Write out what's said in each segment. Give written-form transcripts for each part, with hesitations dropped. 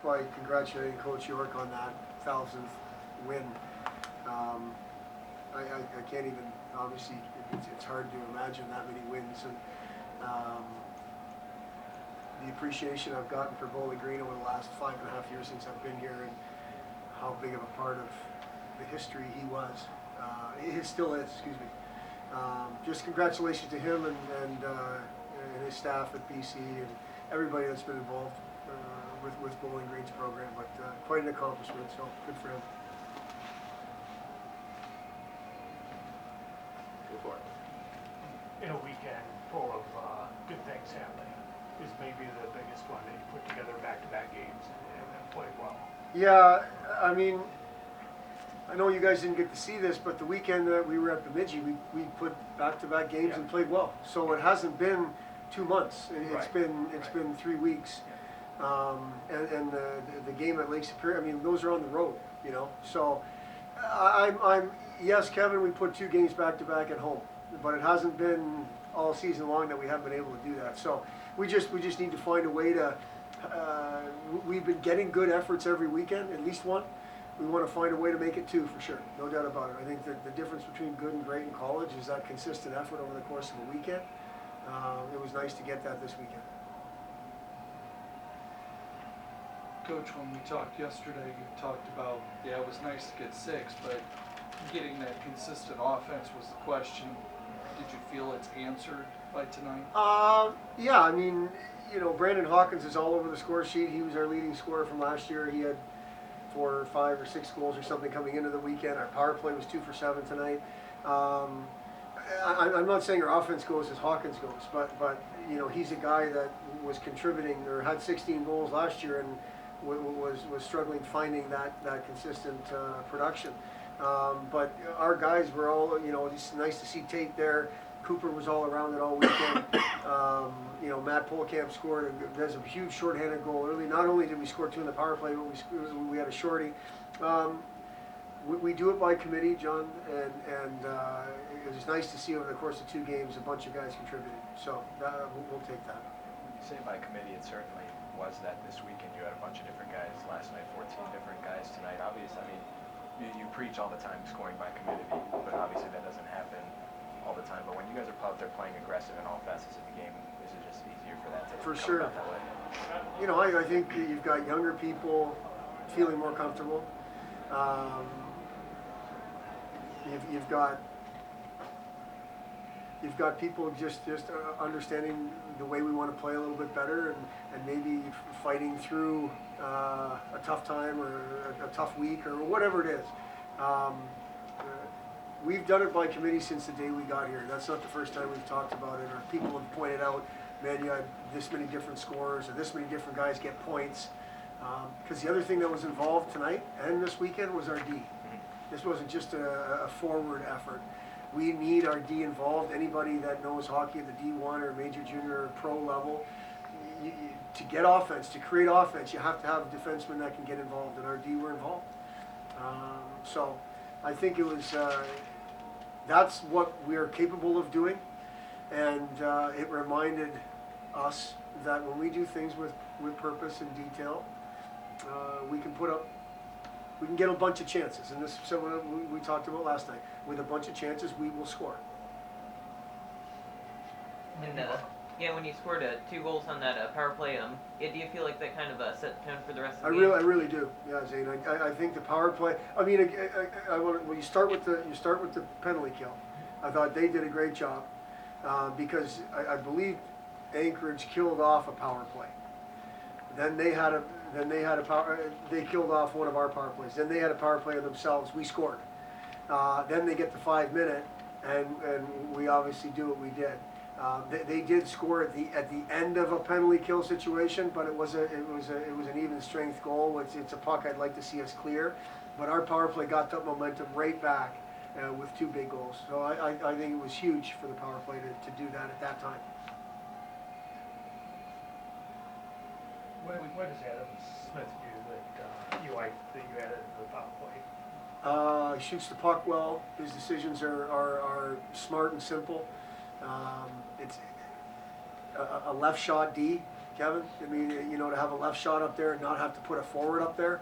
by congratulating Coach York on that 1000th win. I can't even, obviously, it's hard to imagine that many wins. And the appreciation I've gotten for Bowling Green over the last 5.5 years since I've been here, and how big of a part of the history he was. He still is, excuse me. Just congratulations to him and his staff at BC and everybody that's been involved with Bowling Green's program. But quite an accomplishment, so good for him. Go for it. In a weekend full of good things happening, is maybe the biggest one that you put together back-to-back games and played well. Yeah, I mean, I know you guys didn't get to see this, but the weekend that we were at Bemidji, we put back-to-back games and played well. So it hasn't been 2 months. It's been 3 weeks. And the game at Lake Superior, I mean, those are on the road, you know. So yes, Kevin, we put 2 games back-to-back at home, but it hasn't been all season long that we haven't been able to do that. So we just need to find a way to. We've been getting good efforts every weekend, at least one. We want to find a way to make it 2 for sure, no doubt about it. I think that the difference between good and great in college is that consistent effort over the course of a weekend. It was nice to get that this weekend. Coach, when we talked yesterday, you talked about, yeah, it was nice to get 6, but getting that consistent offense was the question. Did you feel it's answered by tonight? Yeah, I mean, you know, Brandon Hawkins is all over the score sheet. He was our leading scorer from last year. He had 4 or 5 or 6 goals or something coming into the weekend. Our power play was 2 for 7 tonight. I'm not saying our offense goes as Hawkins goes, but you know, he's a guy that was contributing or had 16 goals last year and was struggling finding that consistent production. But our guys were all, you know, it's nice to see Tate there. Cooper was all around it all weekend. You know, Matt Polkamp scored. There's a huge shorthanded goal early. Not only did we score 2 in the power play, but we had a shorty. We do it by committee, John, and it was nice to see over the course of 2 games a bunch of guys contributing. So we'll take that. When you say by committee, it certainly was that this weekend. You had a bunch of different guys last night, 14 different guys tonight. Obviously, I mean, you preach all the time scoring by committee, but obviously that doesn't happen all the time. But when you guys are out there playing aggressive in all facets of the game, is it just easier for that to for come sure about that way? You know, I think you've got younger people feeling more comfortable. You've got people just understanding the way we want to play a little bit better, and maybe fighting through a tough time or a tough week or whatever it is. We've done it by committee since the day we got here. That's not the first time we've talked about it, or people have pointed out, man, you had this many different scorers or this many different guys get points. Because the other thing that was involved tonight and this weekend was our D. This wasn't just a forward effort. We need our D involved. Anybody that knows hockey at the D1 or major junior or pro level, to get offense, to create offense, you have to have defensemen that can get involved, and our D were involved. So I think it was, that's what we are capable of doing, and it reminded us that when we do things with purpose and detail, we can get a bunch of chances, and this is something we talked about last night. With a bunch of chances, we will score. And yeah, when you scored 2 goals on that power play, do you feel like that kind of set the tone for the rest of the game? I really do. Yeah, Zane. I think the power play. I mean, when you start with the penalty kill, I thought they did a great job because I believe Anchorage killed off a power play. Then they had a power. They killed off one of our power plays. Then they had a power play of themselves. We scored. Then they get the 5-minute, and we obviously do what we did. They did score at the end of a penalty kill situation, but it was an even strength goal. It's a puck I'd like to see us clear, but our power play got that momentum right back with 2 big goals. So I think it was huge for the power play to do that at that time. What does Adam Smith do that you like that you added to the power play? He shoots the puck well. His decisions are smart and simple. It's a left shot D, Kevin. I mean, you know, to have a left shot up there and not have to put a forward up there.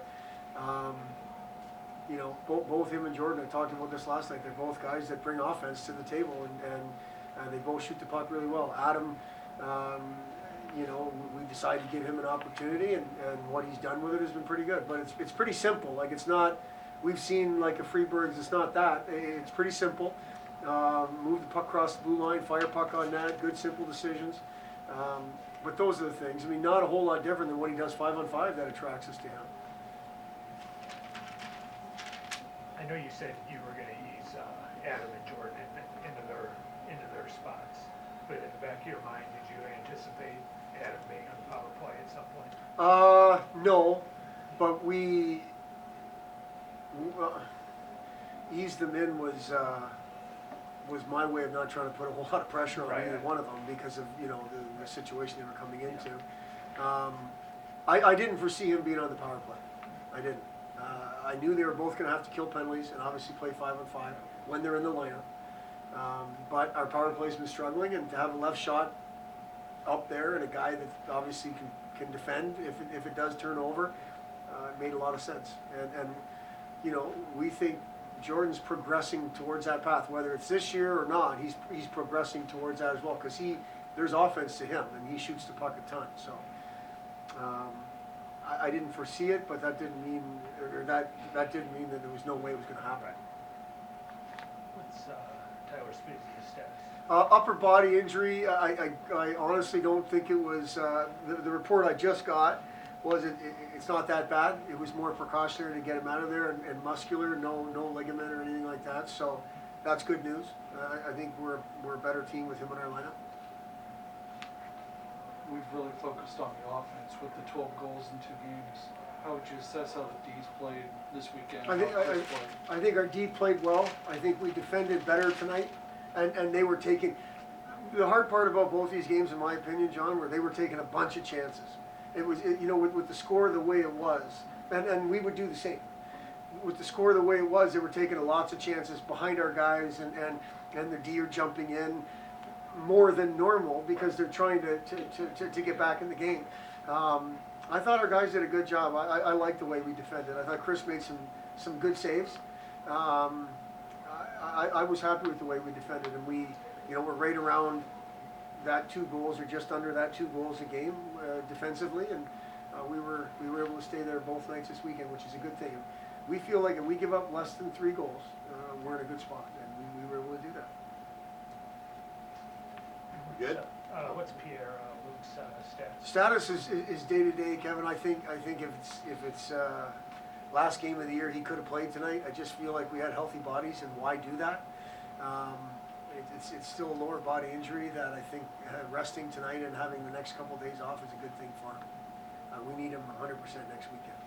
You know, both him and Jordan, I talked about this last night, they're both guys that bring offense to the table, and they both shoot the puck really well. Adam, you know, we decided to give him an opportunity, and what he's done with it has been pretty good. But it's pretty simple. Like, it's not, we've seen like a Freeburgs, it's not that. It's pretty simple. Move the puck across the blue line, fire puck on net, good simple decisions. But those are the things. I mean, not a whole lot different than what he does 5-on-5 that attracts us to him. I know you said you were gonna ease Adam and Jordan into their spots, but in the back of your mind, did you anticipate Adam being on the power play at some point? No, but we ease them in was my way of not trying to put a whole lot of pressure on Right. either one of them because of, you know, the situation they were coming into. I didn't foresee him being on the power play. I didn't. I knew they were both going to have to kill penalties and obviously play 5-on-5 when they're in the lineup. But our power play's been struggling, and to have a left shot up there and a guy that obviously can defend if it does turn over, it made a lot of sense. And you know, we think Jordan's progressing towards that path, whether it's this year or not. He's progressing towards that as well, because there's offense to him and he shoots the puck a ton. So I didn't foresee it, but that didn't mean, that didn't mean that there was no way it was going to happen. What's Tyler Spizzi's status? Upper body injury. I honestly don't think it was. The report I just got was it's not that bad. It was more precautionary to get him out of there, and muscular, no ligament or anything like that. So that's good news. I think we're a better team with him in our lineup. We've really focused on the offense with the 12 goals in 2 games. How would you assess how the D's played this weekend? I think our D played well. I think we defended better tonight, and they were taking. The hard part about both these games, in my opinion, John, were they were taking a bunch of chances. It was, you know, with the score the way it was, and we would do the same. With the score the way it was, they were taking lots of chances behind our guys, and the D are jumping in more than normal because they're trying to get back in the game. I thought our guys did a good job. I liked the way we defended. I thought Chris made some good saves. I was happy with the way we defended, and we're right around that 2 goals or just under that 2 goals a game defensively, and we were able to stay there both nights this weekend, which is a good thing. We feel like if we give up less than 3 goals, we're in a good spot, and we were able to do that. Good. What's Pierre Luke's status? Status is day to day, Kevin. I think if it's last game of the year, he could have played tonight. I just feel like we had healthy bodies, and why do that? It's still a lower body injury that I think resting tonight and having the next couple of days off is a good thing for him. We need him 100% next weekend.